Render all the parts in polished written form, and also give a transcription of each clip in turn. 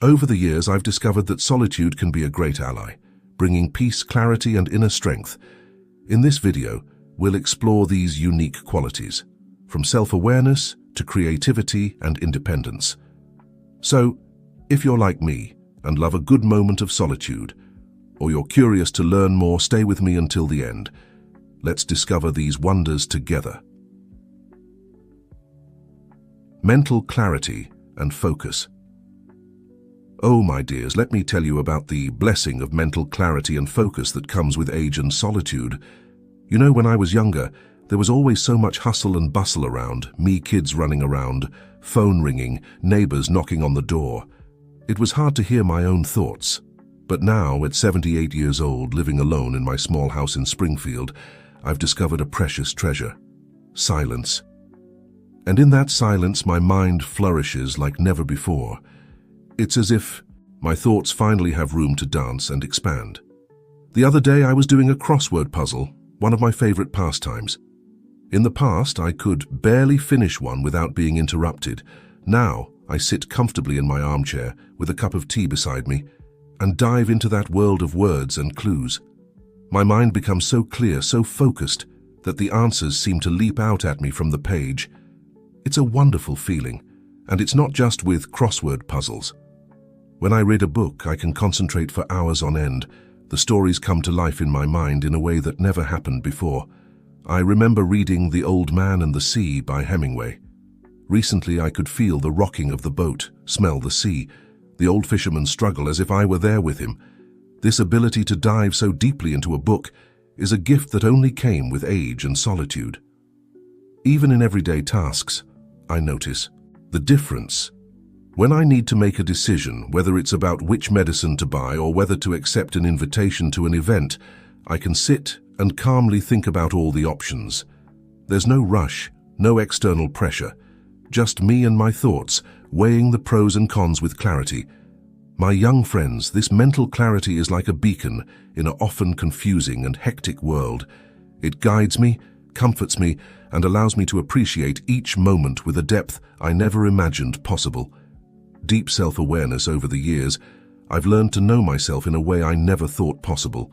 Over the years, I've discovered that solitude can be a great ally, bringing peace, clarity, and inner strength. In this video, we'll explore these unique qualities, from self-awareness to creativity and independence. So, if you're like me and love a good moment of solitude, or you're curious to learn more, stay with me until the end. Let's discover these wonders together. Mental clarity and focus. Oh, my dears, let me tell you about the blessing of mental clarity and focus that comes with age and solitude. You know, when I was younger, there was always so much hustle and bustle around, me kids running around, phone ringing, neighbors knocking on the door. It was hard to hear my own thoughts. But now, at 78 years old, living alone in my small house in Springfield, I've discovered a precious treasure: silence. And in that silence, my mind flourishes like never before. It's as if my thoughts finally have room to dance and expand. The other day, I was doing a crossword puzzle, one of my favorite pastimes. In the past, I could barely finish one without being interrupted. Now, I sit comfortably in my armchair with a cup of tea beside me and dive into that world of words and clues. My mind becomes so clear, so focused, that the answers seem to leap out at me from the page. It's a wonderful feeling, and it's not just with crossword puzzles. When I read a book, I can concentrate for hours on end. The stories come to life in my mind in a way that never happened before. I remember reading The Old Man and the Sea by Hemingway. Recently, I could feel the rocking of the boat, smell the sea, the old fisherman's struggle, as if I were there with him. This ability to dive so deeply into a book is a gift that only came with age and solitude. Even in everyday tasks, I notice the difference. When I need to make a decision, whether it's about which medicine to buy or whether to accept an invitation to an event, I can sit and calmly think about all the options. There's no rush, no external pressure, just me and my thoughts, weighing the pros and cons with clarity. My young friends, this mental clarity is like a beacon in an often confusing and hectic world. It guides me, comforts me, and allows me to appreciate each moment with a depth I never imagined possible. Deep self-awareness. Over the years, I've learned to know myself in a way I never thought possible.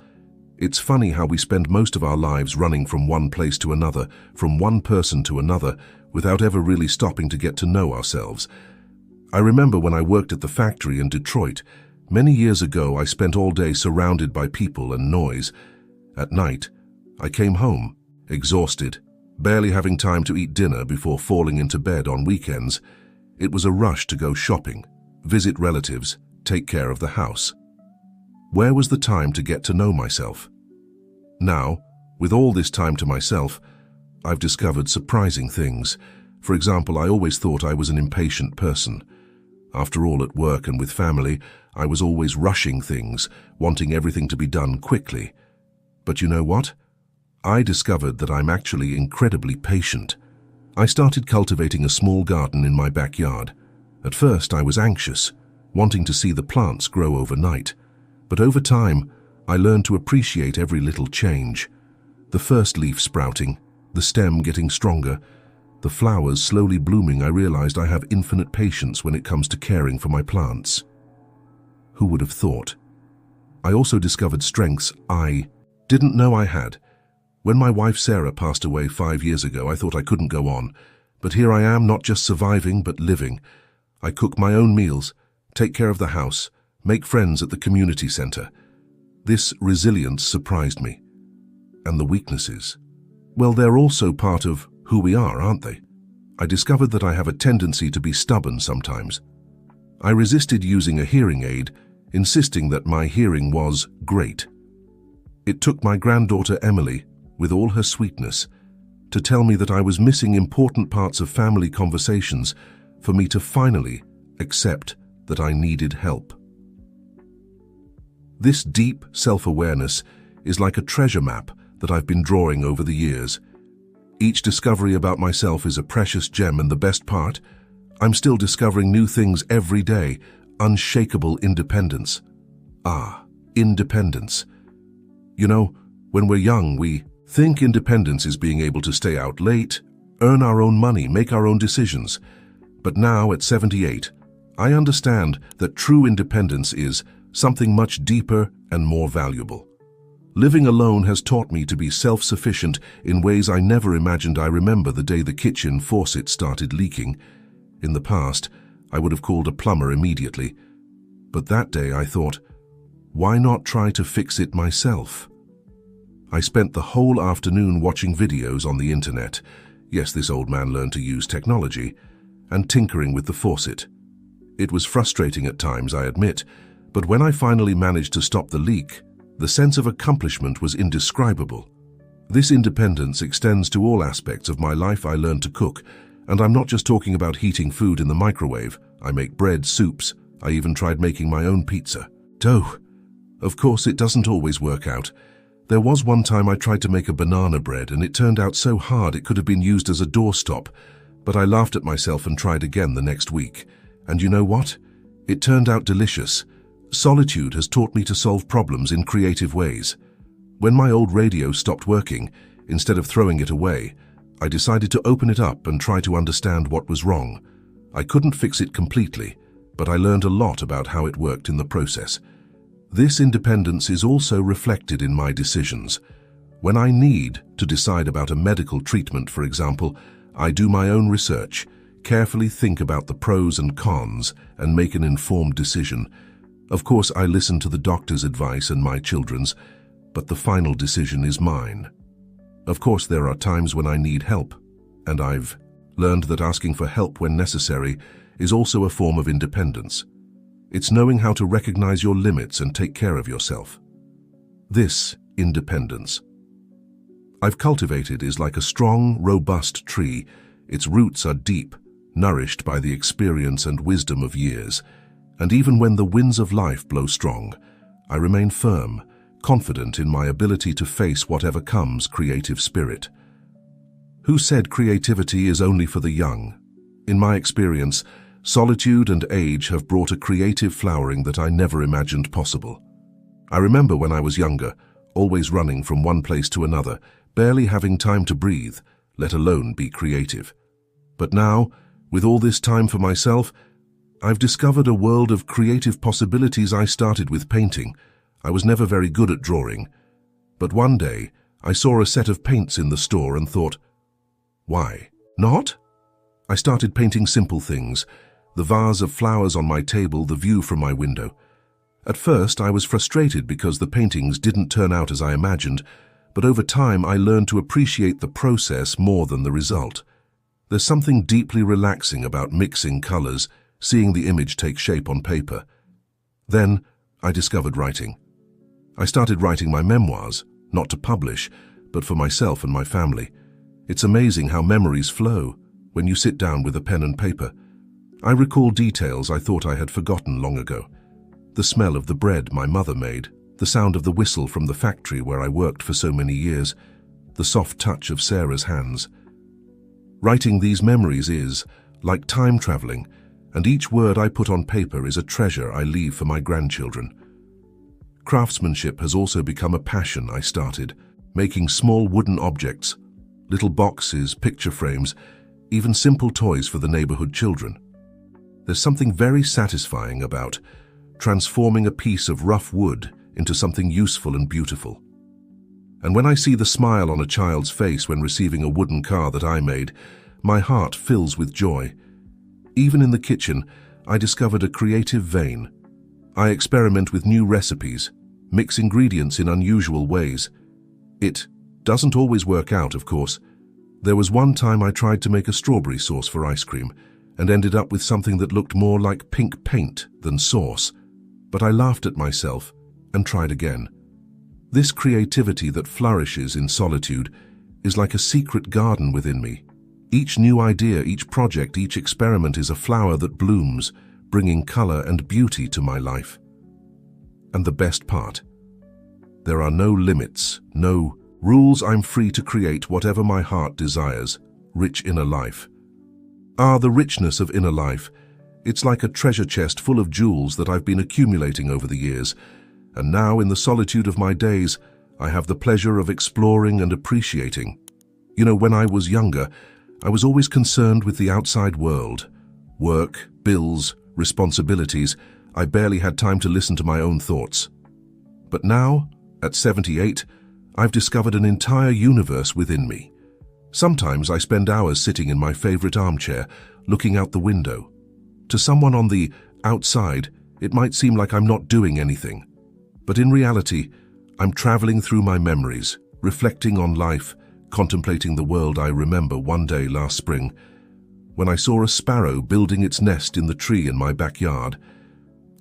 It's funny how we spend most of our lives running from one place to another, from one person to another, without ever really stopping to get to know ourselves. I remember when I worked at the factory in Detroit. Many years ago, I spent all day surrounded by people and noise. At night, I came home, exhausted, barely having time to eat dinner before falling into bed on weekends. It was a rush to go shopping, visit relatives, take care of the house. Where was the time to get to know myself? Now, with all this time to myself, I've discovered surprising things. For example, I always thought I was an impatient person. After all, at work and with family, I was always rushing things, wanting everything to be done quickly. But you know what? I discovered that I'm actually incredibly patient. I started cultivating a small garden in my backyard. At first, I was anxious, wanting to see the plants grow overnight. But over time, I learned to appreciate every little change. The first leaf sprouting, the stem getting stronger, the flowers slowly blooming. I realized I have infinite patience when it comes to caring for my plants. Who would have thought? I also discovered strengths I didn't know I had. When my wife Sarah passed away 5 years ago, I thought I couldn't go on. But here I am, not just surviving, but living. I cook my own meals, take care of the house, make friends at the community center. This resilience surprised me. And the weaknesses? Well, they're also part of who we are, aren't they? I discovered that I have a tendency to be stubborn sometimes. I resisted using a hearing aid, insisting that my hearing was great. It took my granddaughter Emily, with all her sweetness, to tell me that I was missing important parts of family conversations for me to finally accept that I needed help. This deep self-awareness is like a treasure map that I've been drawing over the years. Each discovery about myself is a precious gem, and the best part, I'm still discovering new things every day. Unshakable independence. Independence. You know, when we're young, we think independence is being able to stay out late, earn our own money, make our own decisions. But now, at 78, I understand that true independence is something much deeper and more valuable. Living alone has taught me to be self-sufficient in ways I never imagined. I remember the day the kitchen faucet started leaking. In the past, I would have called a plumber immediately. But that day I thought, why not try to fix it myself? I spent the whole afternoon watching videos on the internet. Yes, this old man learned to use technology, and tinkering with the faucet. It was frustrating at times, I admit, but when I finally managed to stop the leak, the sense of accomplishment was indescribable. This independence extends to all aspects of my life. I learned to cook, and I'm not just talking about heating food in the microwave. I make bread, soups. I even tried making my own pizza. Dough. Of course, it doesn't always work out. There was one time I tried to make a banana bread, and it turned out so hard it could have been used as a doorstop. But I laughed at myself and tried again the next week. And you know what? It turned out delicious. Solitude has taught me to solve problems in creative ways. When my old radio stopped working, instead of throwing it away, I decided to open it up and try to understand what was wrong. I couldn't fix it completely, but I learned a lot about how it worked in the process. This independence is also reflected in my decisions. When I need to decide about a medical treatment, for example, I do my own research, carefully think about the pros and cons, and make an informed decision. Of course, I listen to the doctor's advice and my children's, but the final decision is mine. Of course, there are times when I need help, and I've learned that asking for help when necessary is also a form of independence. It's knowing how to recognize your limits and take care of yourself. This independence I've cultivated is like a strong, robust tree. Its roots are deep, nourished by the experience and wisdom of years. And even when the winds of life blow strong, I remain firm, confident in my ability to face whatever comes. Creative spirit. Who said creativity is only for the young? In my experience, solitude and age have brought a creative flowering that I never imagined possible. I remember when I was younger, always running from one place to another, barely having time to breathe, let alone be creative. But now, with all this time for myself, I've discovered a world of creative possibilities. I started with painting. I was never very good at drawing. But one day, I saw a set of paints in the store and thought, why not? I started painting simple things, the vase of flowers on my table, the view from my window. At first, I was frustrated because the paintings didn't turn out as I imagined, but over time I learned to appreciate the process more than the result. There's something deeply relaxing about mixing colors, seeing the image take shape on paper. Then, I discovered writing. I started writing my memoirs, not to publish, but for myself and my family. It's amazing how memories flow when you sit down with a pen and paper. I recall details I thought I had forgotten long ago. The smell of the bread my mother made, the sound of the whistle from the factory where I worked for so many years, the soft touch of Sarah's hands. Writing these memories is like time traveling, and each word I put on paper is a treasure I leave for my grandchildren. Craftsmanship has also become a passion I started, making small wooden objects, little boxes, picture frames, even simple toys for the neighborhood children. There's something very satisfying about transforming a piece of rough wood into something useful and beautiful. And when I see the smile on a child's face when receiving a wooden car that I made, my heart fills with joy. Even in the kitchen, I discovered a creative vein. I experiment with new recipes, mix ingredients in unusual ways. It doesn't always work out, of course. There was one time I tried to make a strawberry sauce for ice cream and ended up with something that looked more like pink paint than sauce. But I laughed at myself and tried again. This creativity that flourishes in solitude is like a secret garden within me. Each new idea, each project, each experiment is a flower that blooms, bringing color and beauty to my life. And the best part, there are no limits, no rules. I'm free to create whatever my heart desires. Rich inner life. The richness of inner life. It's like a treasure chest full of jewels that I've been accumulating over the years. And now, in the solitude of my days, I have the pleasure of exploring and appreciating. You know, when I was younger, I was always concerned with the outside world. Work, bills, responsibilities, I barely had time to listen to my own thoughts. But now, at 78, I've discovered an entire universe within me. Sometimes I spend hours sitting in my favorite armchair, looking out the window. To someone on the outside, it might seem like I'm not doing anything. But in reality, I'm traveling through my memories, reflecting on life, contemplating the world I remember one day last spring, when I saw a sparrow building its nest in the tree in my backyard.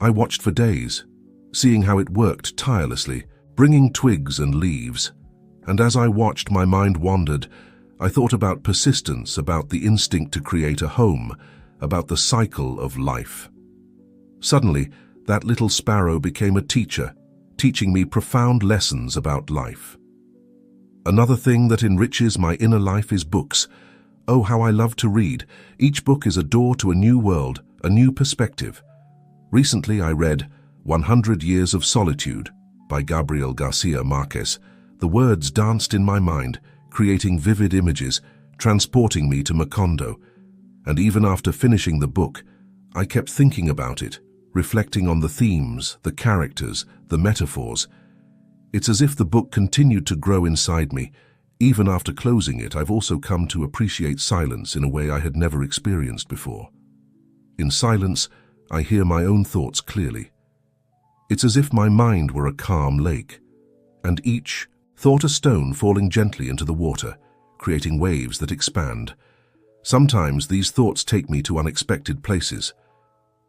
I watched for days, seeing how it worked tirelessly, bringing twigs and leaves. And as I watched, my mind wandered. I thought about persistence, about the instinct to create a home, about the cycle of life. Suddenly, that little sparrow became a teacher, teaching me profound lessons about life. Another thing that enriches my inner life is books. Oh, how I love to read. Each book is a door to a new world, a new perspective. Recently I read 100 Years of Solitude by Gabriel Garcia Marquez. The words danced in my mind, creating vivid images, transporting me to Macondo. And even after finishing the book, I kept thinking about it, reflecting on the themes, the characters, the metaphors. It's as if the book continued to grow inside me. Even after closing it, I've also come to appreciate silence in a way I had never experienced before. In silence, I hear my own thoughts clearly. It's as if my mind were a calm lake, and each thought a stone falling gently into the water, creating waves that expand. Sometimes these thoughts take me to unexpected places.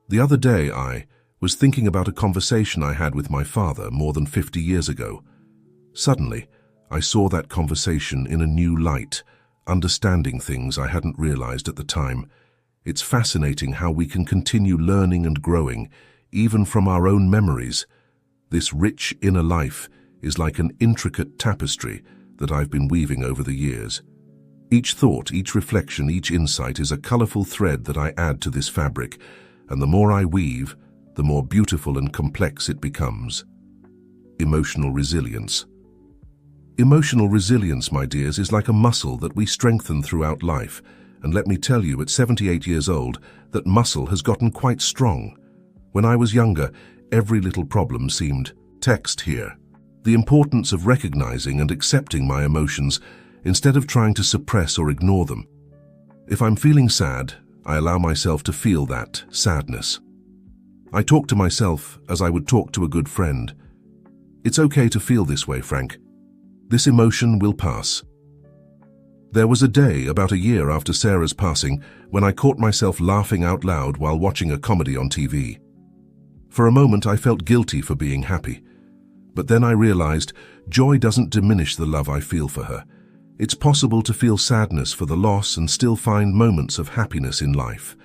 The other day I was thinking about a conversation I had with my father more than 50 years ago. Suddenly, I saw that conversation in a new light, understanding things I hadn't realized at the time. It's fascinating how we can continue learning and growing, even from our own memories. This rich inner life is like an intricate tapestry that I've been weaving over the years. Each thought, each reflection, each insight is a colorful thread that I add to this fabric, and the more I weave, the more beautiful and complex it becomes. Emotional resilience. Emotional resilience, my dears, is like a muscle that we strengthen throughout life. And let me tell you, at 78 years old, that muscle has gotten quite strong. When I was younger, every little problem seemed text here. The importance of recognizing and accepting my emotions instead of trying to suppress or ignore them. If I'm feeling sad, I allow myself to feel that sadness. I talk to myself as I would talk to a good friend. It's okay to feel this way, Frank. This emotion will pass. There was a day about a year after Sarah's passing when I caught myself laughing out loud while watching a comedy on TV. For a moment I felt guilty for being happy, but then I realized joy doesn't diminish the love I feel for her. It's possible to feel sadness for the loss and still find moments of happiness in life.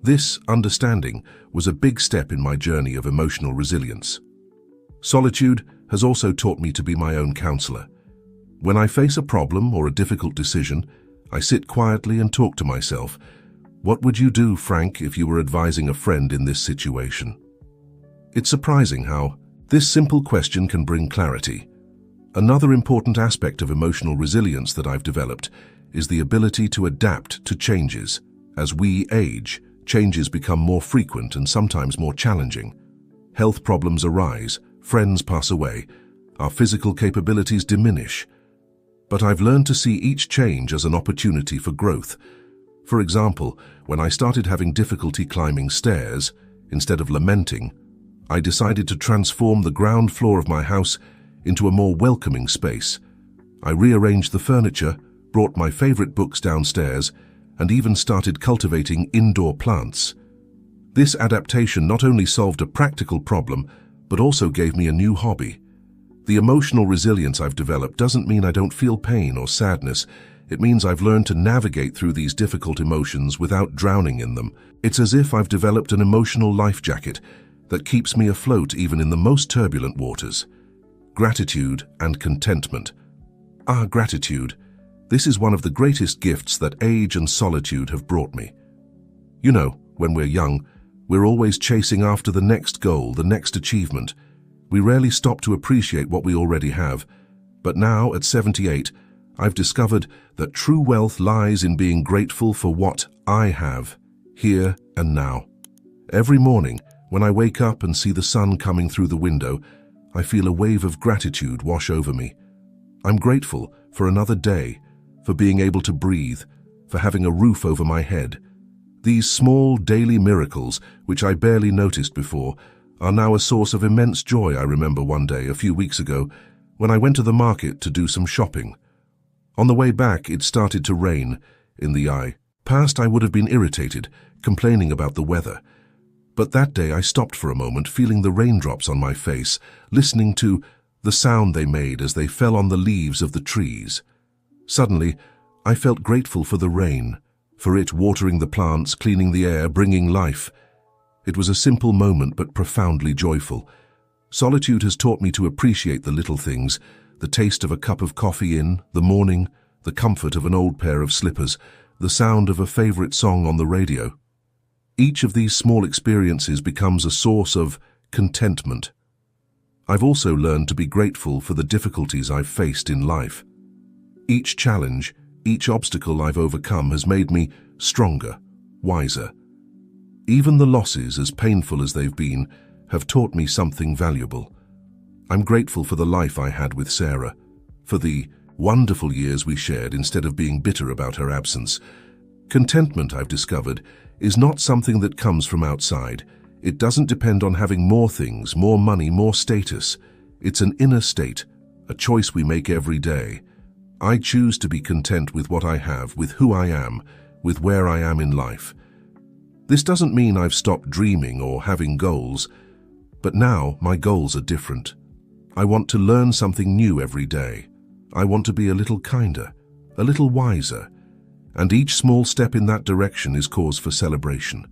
This understanding was a big step in my journey of emotional resilience. Solitude has also taught me to be my own counselor. When I face a problem or a difficult decision, I sit quietly and talk to myself. What would you do, Frank, if you were advising a friend in this situation? It's surprising how this simple question can bring clarity. Another important aspect of emotional resilience that I've developed is the ability to adapt to changes. As we age, changes become more frequent and sometimes more challenging. Health problems arise, friends pass away, our physical capabilities diminish. But I've learned to see each change as an opportunity for growth. For example, when I started having difficulty climbing stairs, instead of lamenting, I decided to transform the ground floor of my house into a more welcoming space. I rearranged the furniture, brought my favorite books downstairs, and even started cultivating indoor plants. This adaptation not only solved a practical problem, but also gave me a new hobby. The emotional resilience I've developed doesn't mean I don't feel pain or sadness. It means I've learned to navigate through these difficult emotions without drowning in them. It's as if I've developed an emotional life jacket that keeps me afloat even in the most turbulent waters. Gratitude and contentment. Gratitude. This is one of the greatest gifts that age and solitude have brought me. You know, when we're young, we're always chasing after the next goal, the next achievement. We rarely stop to appreciate what we already have. But now, at 78, I've discovered that true wealth lies in being grateful for what I have, here and now. Every morning, when I wake up and see the sun coming through the window, I feel a wave of gratitude wash over me. I'm grateful for another day, for being able to breathe, for having a roof over my head. These small daily miracles, which I barely noticed before, are now a source of immense joy. I remember one day, a few weeks ago, when I went to the market to do some shopping. On the way back, it started to rain. In the past, I would have been irritated, complaining about the weather. But that day I stopped for a moment, feeling the raindrops on my face, listening to the sound they made as they fell on the leaves of the trees. Suddenly, I felt grateful for the rain, for it watering the plants, cleaning the air, bringing life. It was a simple moment but profoundly joyful. Solitude has taught me to appreciate the little things, the taste of a cup of coffee in the morning, the comfort of an old pair of slippers, the sound of a favorite song on the radio. Each of these small experiences becomes a source of contentment. I've also learned to be grateful for the difficulties I've faced in life. Each challenge, each obstacle I've overcome has made me stronger, wiser. Even the losses, as painful as they've been, have taught me something valuable. I'm grateful for the life I had with Sarah, for the wonderful years we shared instead of being bitter about her absence. Contentment, I've discovered, is not something that comes from outside. It doesn't depend on having more things, more money, more status. It's an inner state, a choice we make every day. I choose to be content with what I have, with who I am, with where I am in life. This doesn't mean I've stopped dreaming or having goals, but now my goals are different. I want to learn something new every day. I want to be a little kinder, a little wiser, and each small step in that direction is cause for celebration.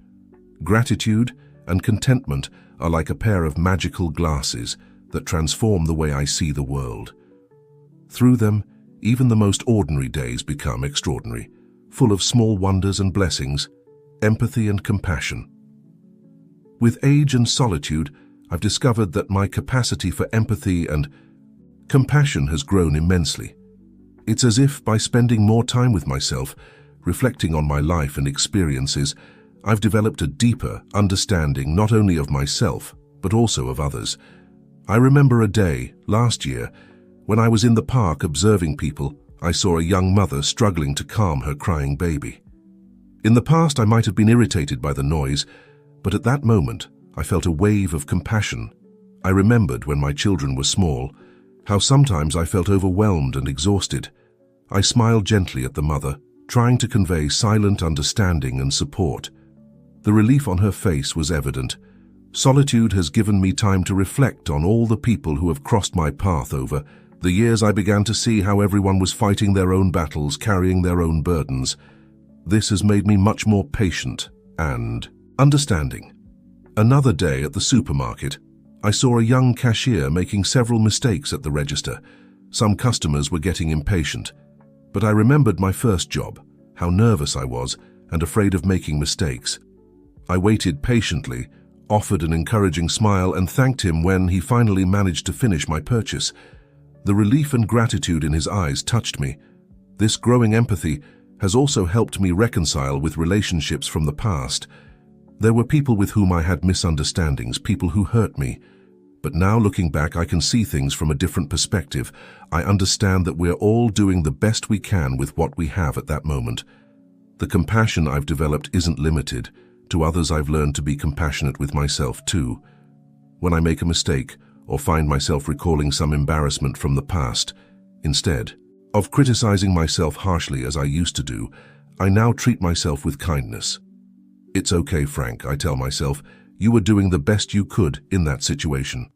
Gratitude and contentment are like a pair of magical glasses that transform the way I see the world. Through them, even the most ordinary days become extraordinary, full of small wonders and blessings, empathy and compassion. With age and solitude, I've discovered that my capacity for empathy and compassion has grown immensely. It's as if by spending more time with myself, reflecting on my life and experiences, I've developed a deeper understanding not only of myself, but also of others. I remember a day, last year, when I was in the park observing people. I saw a young mother struggling to calm her crying baby. In the past, I might have been irritated by the noise, but at that moment, I felt a wave of compassion. I remembered when my children were small, how sometimes I felt overwhelmed and exhausted. I smiled gently at the mother, trying to convey silent understanding and support. The relief on her face was evident. Solitude has given me time to reflect on all the people who have crossed my path over the years. I began to see how everyone was fighting their own battles, carrying their own burdens. This has made me much more patient and understanding. Another day at the supermarket, I saw a young cashier making several mistakes at the register. Some customers were getting impatient, but I remembered my first job, how nervous I was and afraid of making mistakes. I waited patiently, offered an encouraging smile, and thanked him when he finally managed to finish my purchase. The relief and gratitude in his eyes touched me. This growing empathy has also helped me reconcile with relationships from the past. There were people with whom I had misunderstandings, people who hurt me. But now, looking back, I can see things from a different perspective. I understand that we're all doing the best we can with what we have at that moment. The compassion I've developed isn't limited. To others, I've learned to be compassionate with myself too. When I make a mistake or find myself recalling some embarrassment from the past, instead of criticizing myself harshly as I used to do, I now treat myself with kindness. It's okay, Frank, I tell myself. You were doing the best you could in that situation.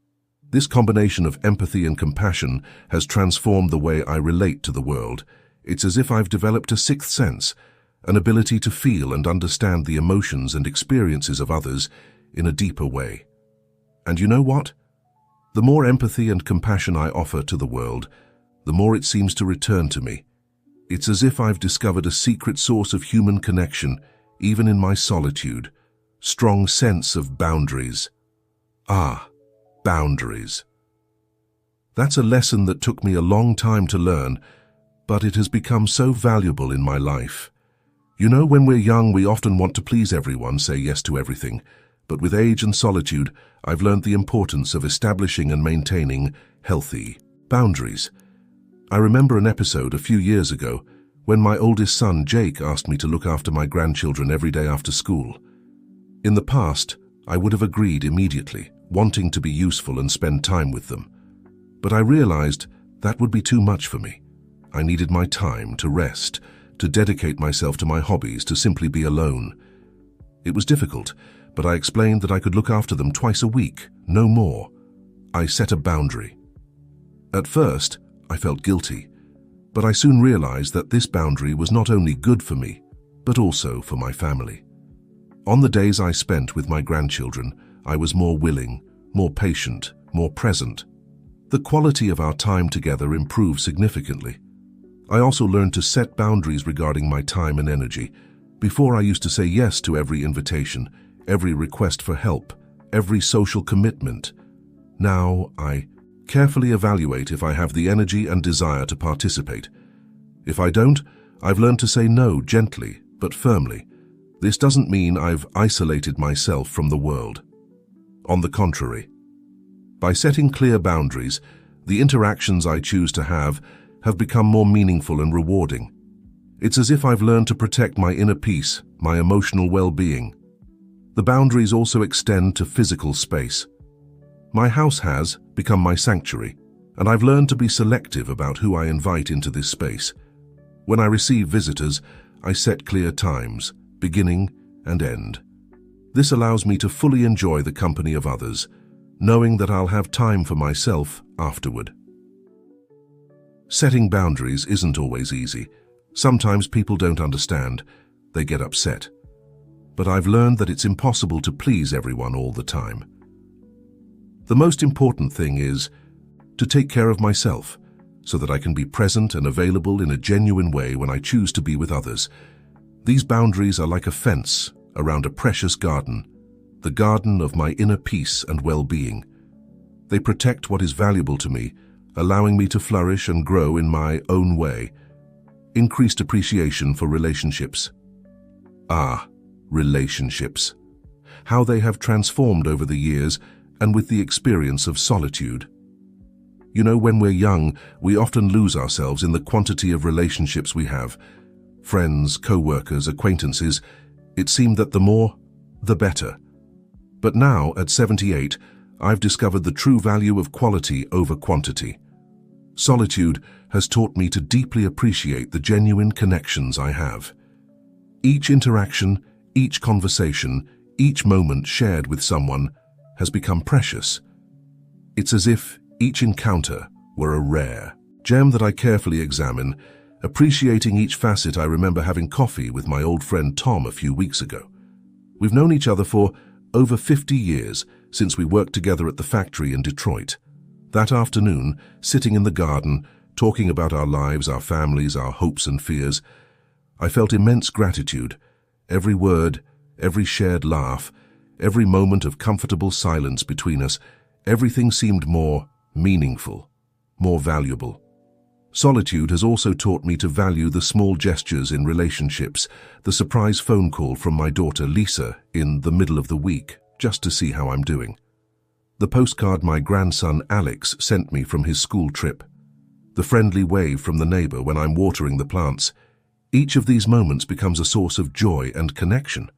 This combination of empathy and compassion has transformed the way I relate to the world. It's as if I've developed a sixth sense, an ability to feel and understand the emotions and experiences of others in a deeper way. And you know what? The more empathy and compassion I offer to the world, the more it seems to return to me. It's as if I've discovered a secret source of human connection, even in my solitude. Strong sense of boundaries. Boundaries. That's a lesson that took me a long time to learn, but it has become so valuable in my life. You know, when we're young, we often want to please everyone, say yes to everything. but with age and solitude, I've learned the importance of establishing and maintaining healthy boundaries. I remember an episode a few years ago when my oldest son, Jake, asked me to look after my grandchildren every day after school. In the past, I would have agreed immediately, wanting to be useful and spend time with them. But I realized that would be too much for me. I needed my time to rest, to dedicate myself to my hobbies, to simply be alone. It was difficult, but I explained that I could look after them twice a week, no more. I set a boundary. At first, I felt guilty, but I soon realized that this boundary was not only good for me, but also for my family. On the days I spent with my grandchildren, I was more willing, more patient, more present. The quality of our time together improved significantly. I also learned to set boundaries regarding my time and energy. Before, I used to say yes to every invitation, every request for help, every social commitment. Now, I carefully evaluate if I have the energy and desire to participate. If I don't, I've learned to say no gently but firmly. This doesn't mean I've isolated myself from the world. On the contrary, by setting clear boundaries, the interactions I choose to have become more meaningful and rewarding. It's as if I've learned to protect my inner peace, my emotional well-being. The boundaries also extend to physical space. My house has become my sanctuary, and I've learned to be selective about who I invite into this space. When I receive visitors, I set clear times, beginning and end. This allows me to fully enjoy the company of others, knowing that I'll have time for myself afterward. Setting boundaries isn't always easy. Sometimes people don't understand. They get upset. But I've learned that it's impossible to please everyone all the time. The most important thing is to take care of myself so that I can be present and available in a genuine way when I choose to be with others. These boundaries are like a fence around a precious garden, the garden of my inner peace and well-being. They protect what is valuable to me, allowing me to flourish and grow in my own way. Increased appreciation for relationships. Relationships. How they have transformed over the years and with the experience of solitude. You know, when we're young, we often lose ourselves in the quantity of relationships we have. Friends, co-workers, acquaintances. It seemed that the more, the better. But now, at 78, I've discovered the true value of quality over quantity. Solitude has taught me to deeply appreciate the genuine connections I have. Each interaction, each conversation, each moment shared with someone has become precious. It's as if each encounter were a rare gem that I carefully examine, appreciating each facet. I remember having coffee with my old friend Tom a few weeks ago. We've known each other for over 50 years since we worked together at the factory in Detroit. That afternoon, sitting in the garden, talking about our lives, our families, our hopes and fears, I felt immense gratitude. Every word, every shared laugh, every moment of comfortable silence between us, everything seemed more meaningful, more valuable. Solitude has also taught me to value the small gestures in relationships, the surprise phone call from my daughter Lisa in the middle of the week, just to see how I'm doing. The postcard my grandson Alex sent me from his school trip. The friendly wave from the neighbor when I'm watering the plants. Each of these moments becomes a source of joy and connection.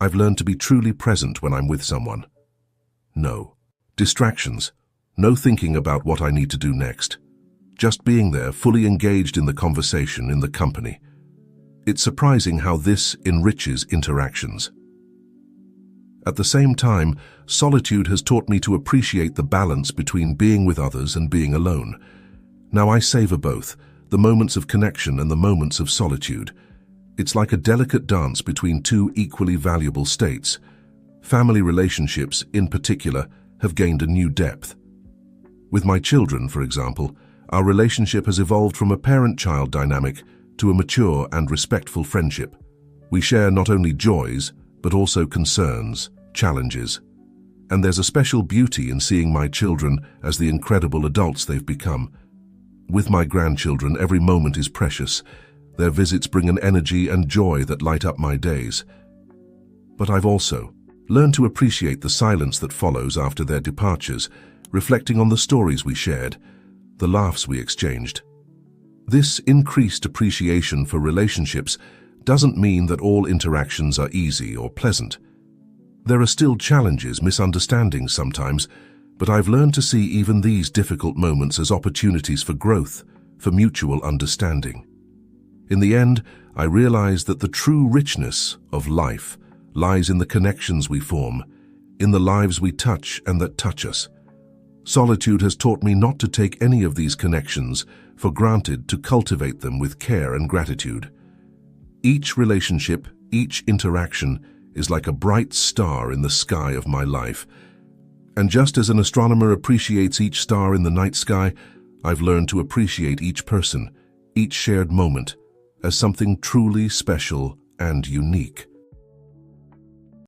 I've learned to be truly present when I'm with someone. No distractions, no thinking about what I need to do next. Just being there, fully engaged in the conversation, in the company. It's surprising how this enriches interactions. At the same time, solitude has taught me to appreciate the balance between being with others and being alone. Now I savor both, the moments of connection and the moments of solitude. It's like a delicate dance between two equally valuable states. Family relationships, in particular, have gained a new depth. With my children, for example, our relationship has evolved from a parent-child dynamic to a mature and respectful friendship. We share not only joys, but also concerns, challenges. And there's a special beauty in seeing my children as the incredible adults they've become. With my grandchildren, every moment is precious. Their visits bring an energy and joy that light up my days. But I've also Learn to appreciate the silence that follows after their departures, reflecting on the stories we shared, the laughs we exchanged. This increased appreciation for relationships doesn't mean that all interactions are easy or pleasant. There are still challenges, misunderstandings sometimes, but I've learned to see even these difficult moments as opportunities for growth, for mutual understanding. In the end, I realized that the true richness of life lies in the connections we form, in the lives we touch and that touch us. Solitude has taught me not to take any of these connections for granted, to cultivate them with care and gratitude. Each relationship, each interaction is like a bright star in the sky of my life. And just as an astronomer appreciates each star in the night sky, I've learned to appreciate each person, each shared moment, as something truly special and unique.